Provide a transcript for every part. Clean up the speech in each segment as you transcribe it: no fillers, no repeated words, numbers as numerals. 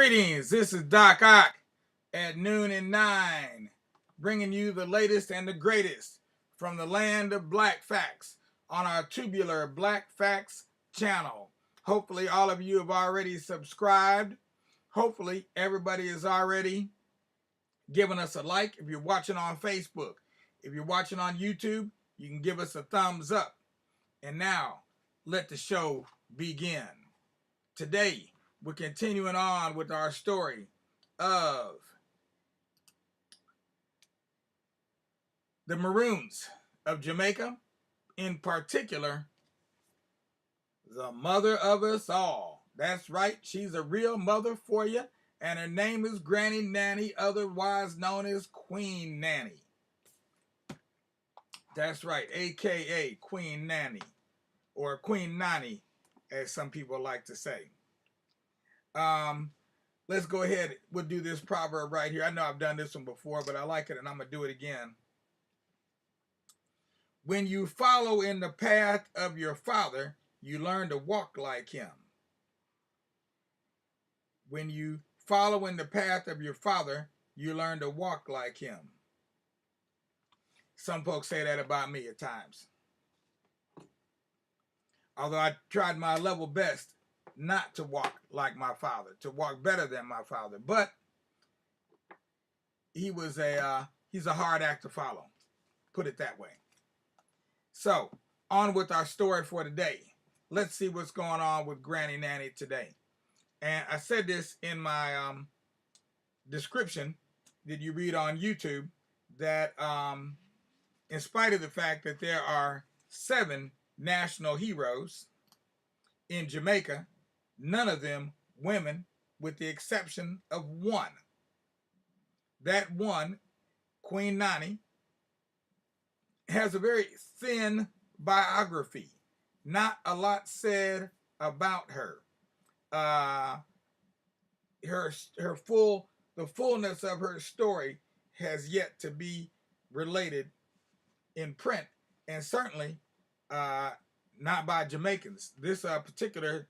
Greetings, this is Doc Ock at noon and 9, bringing you the latest and the greatest from the land of Black Facts on our tubular Black Facts channel. Hopefully all of you have already subscribed. Hopefully everybody has already given us a like if you're watching on Facebook. If you're watching on YouTube, you can give us a thumbs up. And now, let the show begin. Today, we're continuing on with our story of the Maroons of Jamaica, in particular, the mother of us all. That's right, she's a real mother for you, and her name is Granny Nanny, otherwise known as Queen Nanny. That's right, aka Queen Nanny, or Queen Nanny, as some people like to say. Let's go ahead. We'll do this proverb right here. I know I've done this one before, but I like it, and I'm going to do it again. When you follow in the path of your father, you learn to walk like him. When you follow in the path of your father, you learn to walk like him. Some folks say that about me at times. Although I tried my level best not to walk like my father, to walk better than my father, but he's a hard act to follow, put it that way. So on with our story for today. Let's see what's going on with Granny Nanny today. And I said this in my description that you read on YouTube, that in spite of the fact that there are 7 national heroes in Jamaica, none of them women, with the exception of one. That one, Queen Nanny, has a very thin biography. Not a lot said about her. The fullness of her story has yet to be related in print, and certainly not by Jamaicans. This particular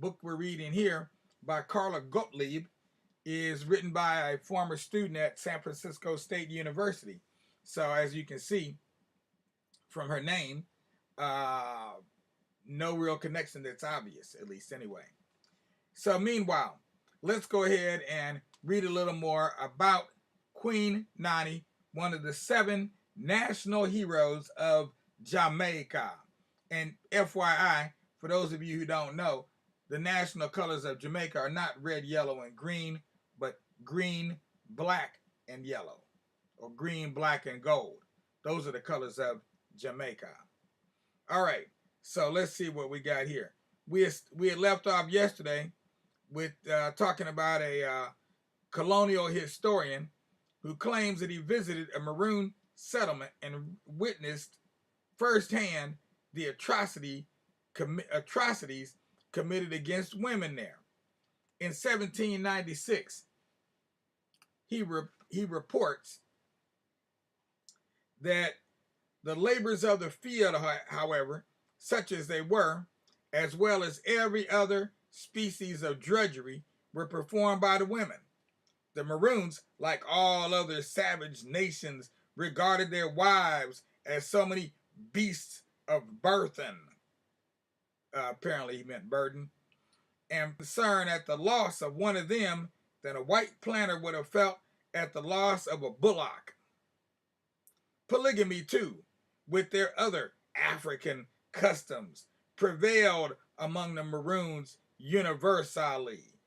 book we're reading here by Carla Gottlieb is written by a former student at San Francisco State University. So as you can see from her name, no real connection that's obvious, at least anyway. So meanwhile, let's go ahead and read a little more about Queen Nanny, one of the 7 national heroes of Jamaica. And FYI, for those of you who don't know, the national colors of Jamaica are not red, yellow, and green, but green, black, and yellow, or green, black, and gold. Those are the colors of Jamaica. All right, so let's see what we got here. We had left off yesterday with talking about a colonial historian who claims that he visited a Maroon settlement and witnessed firsthand the atrocities committed against women there. In 1796, he reports that the labors of the field, however, such as they were, as well as every other species of drudgery, were performed by the women. The Maroons, like all other savage nations, regarded their wives as so many beasts of burthen. Apparently he meant burden. And concerned at the loss of one of them than a white planter would have felt at the loss of a bullock. Polygamy, too, with their other African customs, prevailed among the Maroons universally.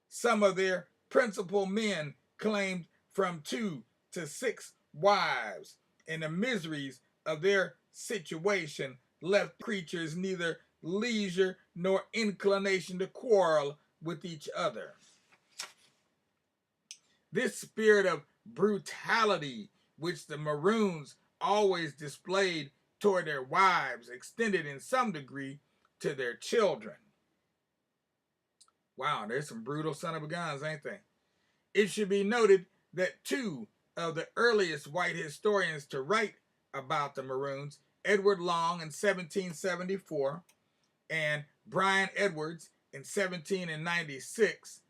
Some of their principal men claimed from 2 to 6 wives, and the miseries of their situation left creatures neither leisure nor inclination to quarrel with each other. This spirit of brutality which the Maroons always displayed toward their wives extended in some degree to their children. Wow, there's some brutal son of a guns, ain't they? It should be noted that 2 of the earliest white historians to write about the Maroons, Edward Long in 1774 and Brian Edwards in 1796,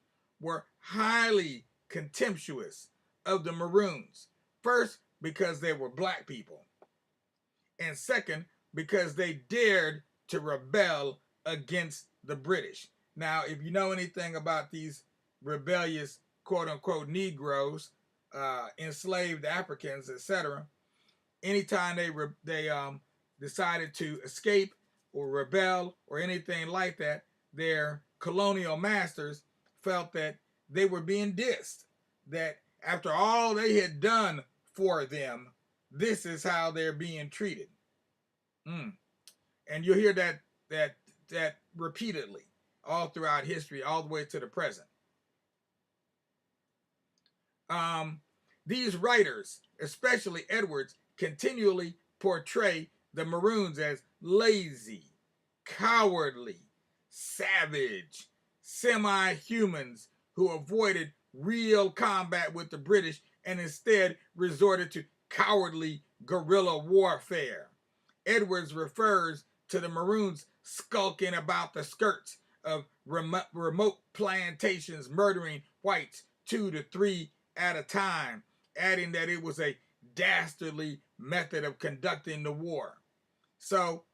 were highly contemptuous of the Maroons. First, because they were black people, and second, because they dared to rebel against the British. Now, if you know anything about these rebellious quote unquote Negroes, enslaved Africans, etc., anytime they decided to escape or rebel or anything like that, their colonial masters felt that they were being dissed. That after all they had done for them, this is how they're being treated. Mm. And you'll hear that repeatedly all throughout history, all the way to the present. These writers, especially Edwards, continually portray the Maroons as lazy, cowardly, savage, semi-humans who avoided real combat with the British and instead resorted to cowardly guerrilla warfare. Edwards refers to the Maroons skulking about the skirts of remote plantations, murdering whites 2 to 3 at a time, adding that it was a dastardly method of conducting the war. So,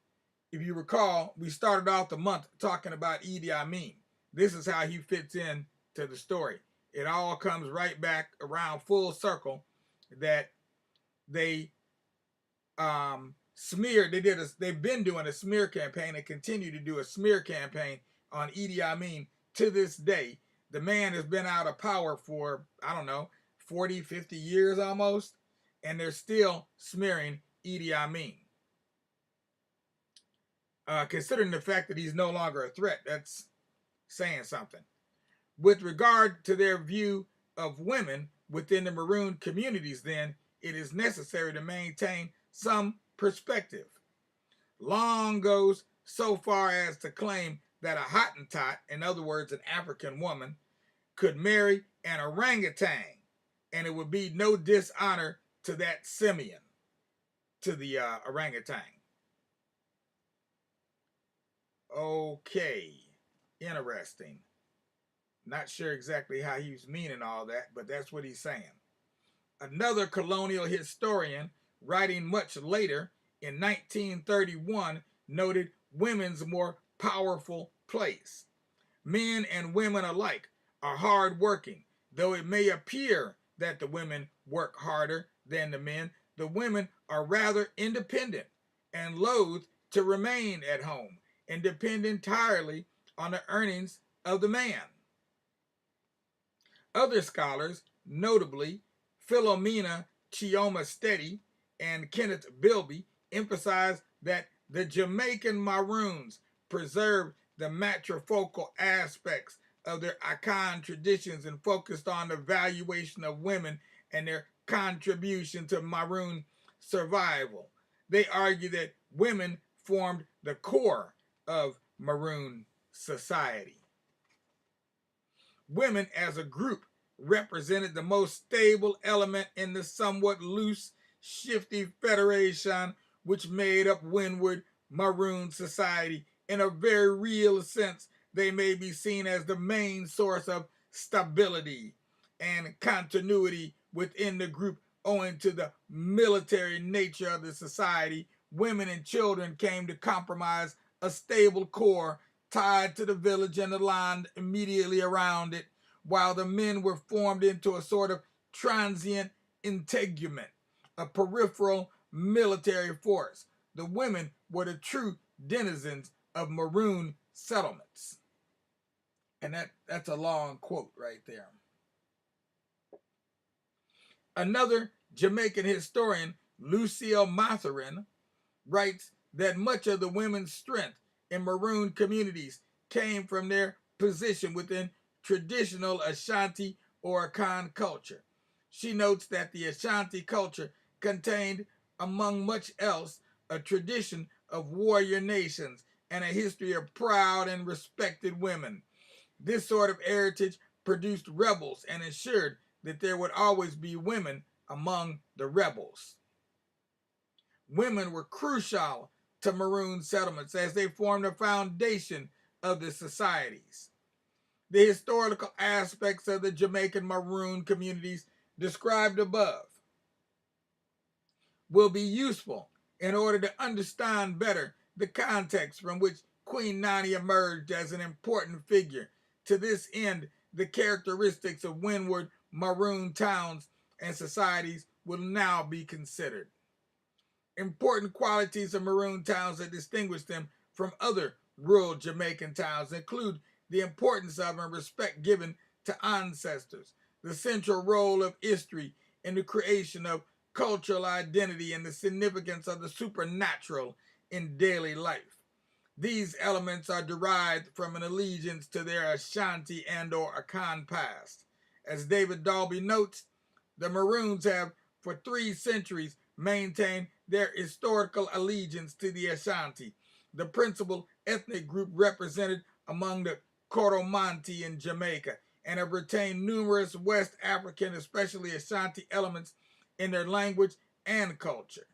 if you recall, we started off the month talking about Idi Amin. This is how he fits in to the story. It all comes right back around full circle that they smeared. They've been doing a smear campaign and continue to do a smear campaign on Idi Amin to this day. The man has been out of power for, I don't know, 40, 50 years almost, and they're still smearing Idi Amin. Considering the fact that he's no longer a threat, that's saying something. With regard to their view of women within the Maroon communities, then, it is necessary to maintain some perspective. Long goes so far as to claim that a Hottentot, in other words, an African woman, could marry an orangutan, and it would be no dishonor to that simian, to the orangutan. Okay, interesting. Not sure exactly how he was meaning all that, but that's what he's saying. Another colonial historian, writing much later in 1931, noted women's more powerful place. Men and women alike are hard-working. Though it may appear that the women work harder than the men, the women are rather independent and loath to remain at home and depend entirely on the earnings of the man. Other scholars, notably Philomena Chioma Steady and Kenneth Bilby, emphasize that the Jamaican Maroons preserved the matrifocal aspects of their Akan traditions and focused on the valuation of women and their contribution to Maroon survival. They argue that women formed the core of Maroon society. Women as a group represented the most stable element in the somewhat loose, shifty federation which made up Windward Maroon society. In a very real sense, they may be seen as the main source of stability and continuity within the group owing to the military nature of the society. Women and children came to comprise a stable core tied to the village and the land immediately around it, while the men were formed into a sort of transient integument, a peripheral military force. The women were the true denizens of Maroon settlements. And that's a long quote right there. Another Jamaican historian, Lucille Matherin, writes that much of the women's strength in Maroon communities came from their position within traditional Ashanti or Akan culture. She notes that the Ashanti culture contained, among much else, a tradition of warrior nations and a history of proud and respected women. This sort of heritage produced rebels and ensured that there would always be women among the rebels. Women were crucial to Maroon settlements as they formed the foundation of the societies. The historical aspects of the Jamaican Maroon communities described above will be useful in order to understand better the context from which Queen Nanny emerged as an important figure. To this end, the characteristics of windward Maroon towns and societies will now be considered. Important qualities of Maroon towns that distinguish them from other rural Jamaican towns include the importance of and respect given to ancestors, the central role of history in the creation of cultural identity, and the significance of the supernatural in daily life. These elements are derived from an allegiance to their Ashanti and or Akan past. As David Dalby notes, the Maroons have for 3 centuries maintained their historical allegiance to the Ashanti, the principal ethnic group represented among the Coromantee in Jamaica, and have retained numerous West African, especially Ashanti elements in their language and culture.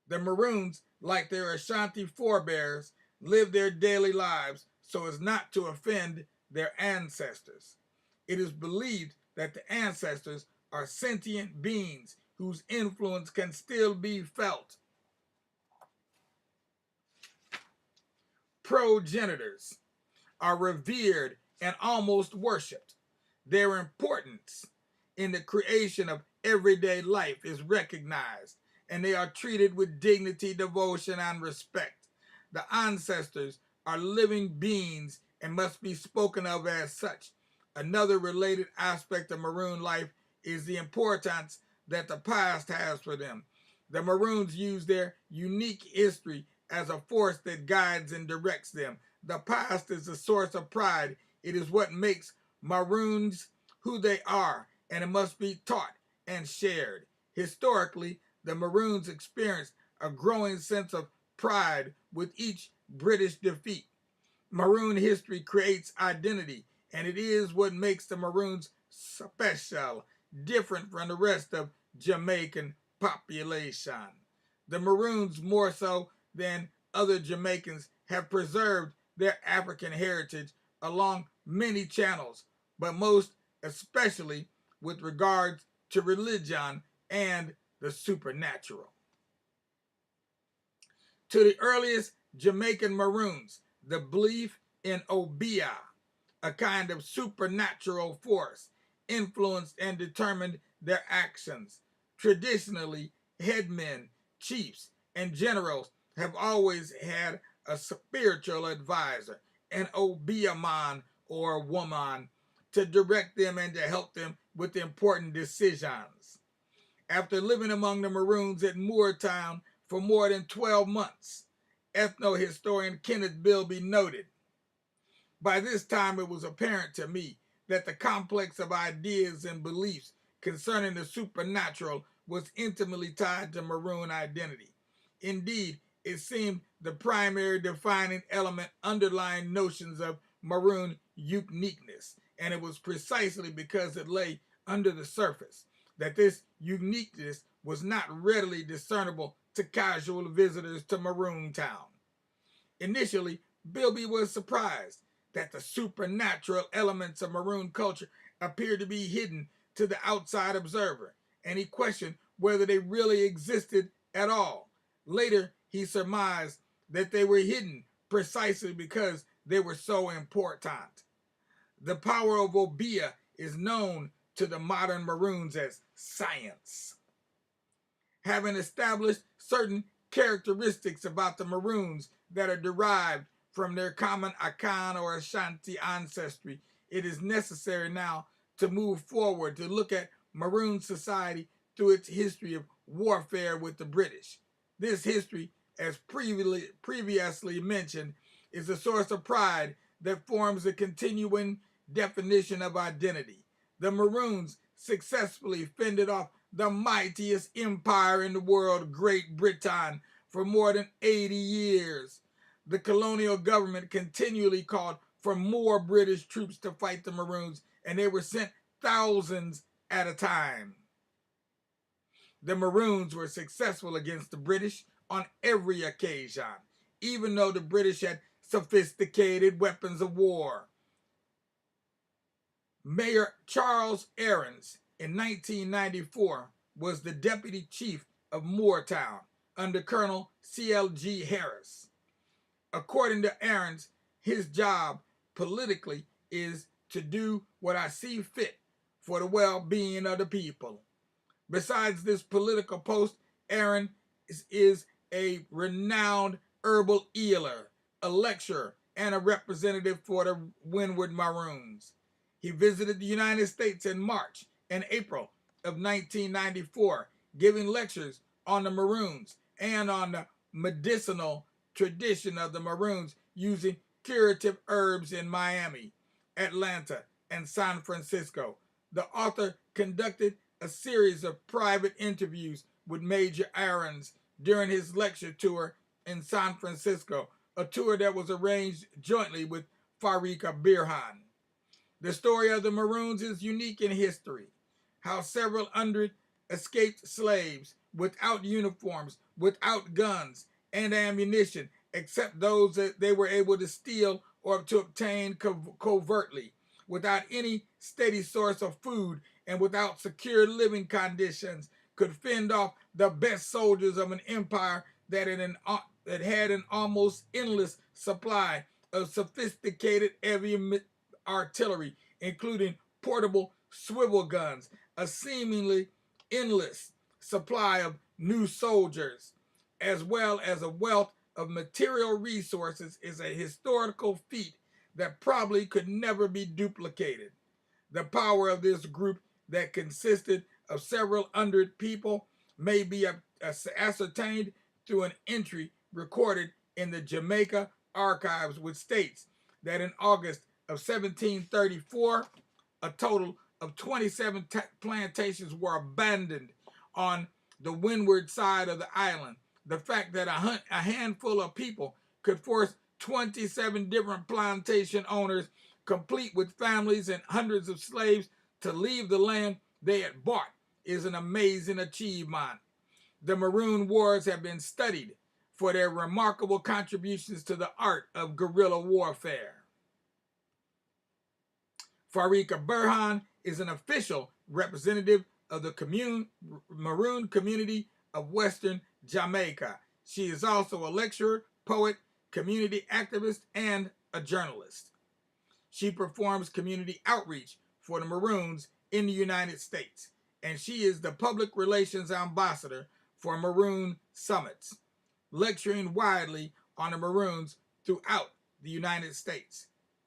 The Maroons, like their Ashanti forebears, live their daily lives so as not to offend their ancestors. It is believed that the ancestors are sentient beings whose influence can still be felt. Progenitors are revered and almost worshipped. Their importance in the creation of everyday life is recognized, and they are treated with dignity, devotion, and respect. The ancestors are living beings and must be spoken of as such. Another related aspect of Maroon life is the importance that the past has for them. The Maroons use their unique history as a force that guides and directs them. The past is a source of pride. It is what makes Maroons who they are, and it must be taught and shared. Historically, the Maroons experienced a growing sense of pride with each British defeat. Maroon history creates identity, and it is what makes the Maroons special, different from the rest of Jamaican population. The Maroons, more so than other Jamaicans, have preserved their African heritage along many channels, but most especially with regards to religion and the supernatural. To the earliest Jamaican Maroons, the belief in Obia, a kind of supernatural force, influenced and determined their actions. Traditionally, headmen, chiefs, and generals have always had a spiritual advisor, an Obia man or woman, to direct them and to help them with important decisions. After living among the Maroons at Moortown for more than 12 months, ethno-historian Kenneth Bilby noted, "By this time it was apparent to me that the complex of ideas and beliefs concerning the supernatural was intimately tied to Maroon identity. Indeed, it seemed the primary defining element underlying notions of Maroon uniqueness, and it was precisely because it lay under the surface that this uniqueness was not readily discernible to casual visitors to Maroon Town. Initially, Bilby was surprised that the supernatural elements of Maroon culture appeared to be hidden to the outside observer, and he questioned whether they really existed at all. Later, he surmised that they were hidden precisely because they were so important. The power of Obia is known to the modern Maroons as science. Having established certain characteristics about the Maroons that are derived from their common Akan or Ashanti ancestry, it is necessary now to move forward to look at Maroon society through its history of warfare with the British. This history, as previously mentioned, is a source of pride that forms a continuing definition of identity. The Maroons successfully fended off the mightiest empire in the world, Great Britain, for more than 80 years. The colonial government continually called for more British troops to fight the Maroons, and they were sent thousands at a time. The Maroons were successful against the British on every occasion, even though the British had sophisticated weapons of war. Mayor Charles Aarons in 1994 was the deputy chief of Moortown under Colonel C.L.G. Harris. According to Aarons, his job politically is to do what I see fit for the well-being of the people. Besides this political post, Aaron is a renowned herbal healer, a lecturer, and a representative for the Windward Maroons. He visited the United States in March and April of 1994, giving lectures on the Maroons and on the medicinal tradition of the Maroons using curative herbs in Miami, Atlanta, and San Francisco. The author conducted a series of private interviews with Major Aarons during his lecture tour in San Francisco, a tour that was arranged jointly with Farika Birhan. The story of the Maroons is unique in history. How several hundred escaped slaves without uniforms, without guns and ammunition, except those that they were able to steal or to obtain covertly, without any steady source of food and without secure living conditions, could fend off the best soldiers of an empire that had an almost endless supply of sophisticated heavy artillery, including portable swivel guns, a seemingly endless supply of new soldiers, as well as a wealth of material resources, is a historical feat that probably could never be duplicated. The power of this group that consisted of several hundred people may be ascertained through an entry recorded in the Jamaica archives, which states that in August of 1734, a total of 27 plantations were abandoned on the windward side of the island. The fact that a handful of people could force 27 different plantation owners, complete with families and hundreds of slaves, to leave the land they had bought is an amazing achievement. The Maroon Wars have been studied for their remarkable contributions to the art of guerrilla warfare. Farika Birhan is an official representative of the Maroon community of Western Jamaica. She is also a lecturer, poet, community activist, and a journalist. She performs community outreach for the Maroons in the United States, and she is the public relations ambassador for Maroon summits, lecturing widely on the Maroons throughout the United States.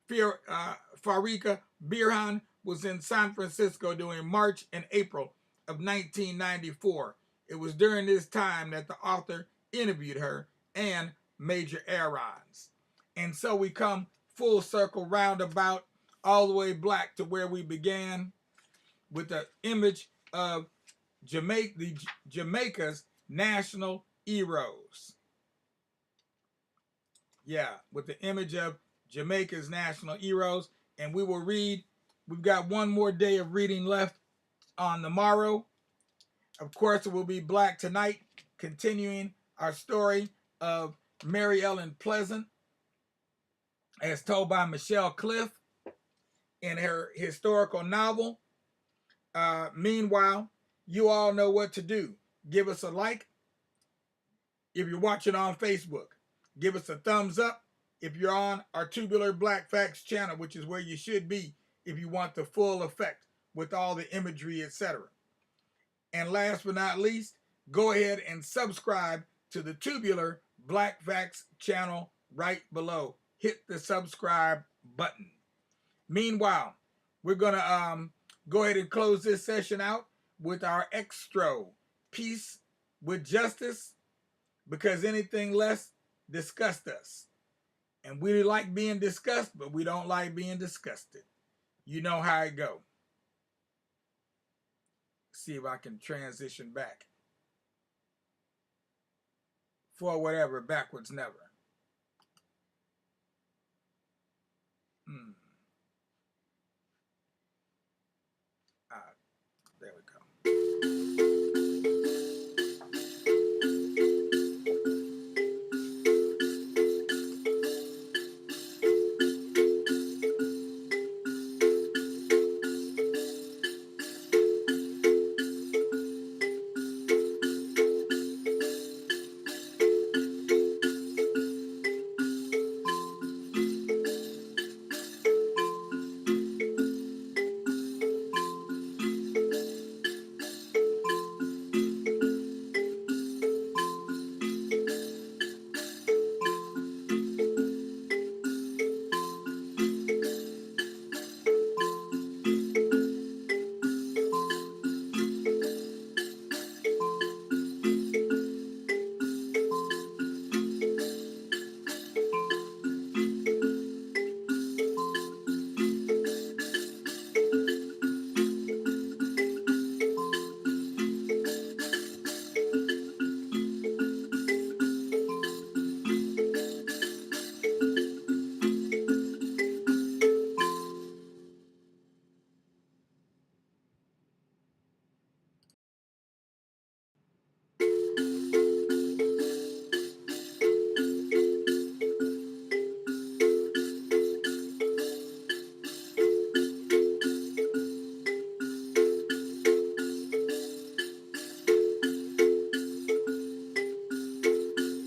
Farika Birhan was in San Francisco during March and April of 1994. It was during this time that the author interviewed her and Major Aarons. And so we come full circle roundabout all the way back to where we began with the image of Jamaica's national heroes. Yeah, with the image of Jamaica's national heroes. And we will read, we've got one more day of reading left on the morrow. Of course, it will be Black Tonight, continuing our story of Mary Ellen Pleasant, as told by Michelle Cliff in her historical novel. Meanwhile, you all know what to do. Give us a like if you're watching on Facebook. Give us a thumbs up if you're on our Tubular Black Facts channel, which is where you should be if you want the full effect with all the imagery, etc. And last but not least, go ahead and subscribe to the Tubular Black Facts channel right below. Hit the subscribe button. Meanwhile, we're going to go ahead and close this session out with our extra Peace with Justice, because anything less disgusts us. And we like being discussed, but we don't like being disgusted. You know how it go. See if I can transition back. For whatever, backwards never.